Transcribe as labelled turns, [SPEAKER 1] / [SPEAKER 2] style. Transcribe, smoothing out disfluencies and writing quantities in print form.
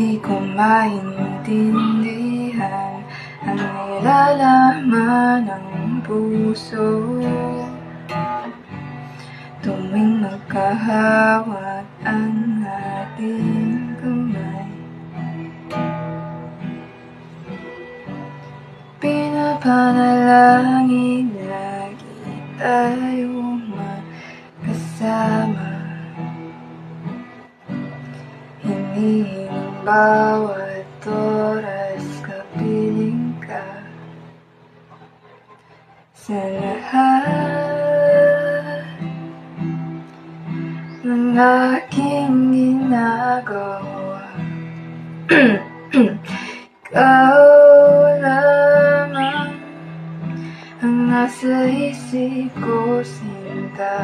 [SPEAKER 1] Di ko maintindihan ang nilalaman ng puso tuwing magkahawat ang ating kamay. Pinapanalangin lagi tayong magkasama, hinihiling bawat oras kapiling ka. Sa lahat ng aking ginagawa ikaw lamang ang nasa isip ko, sinta.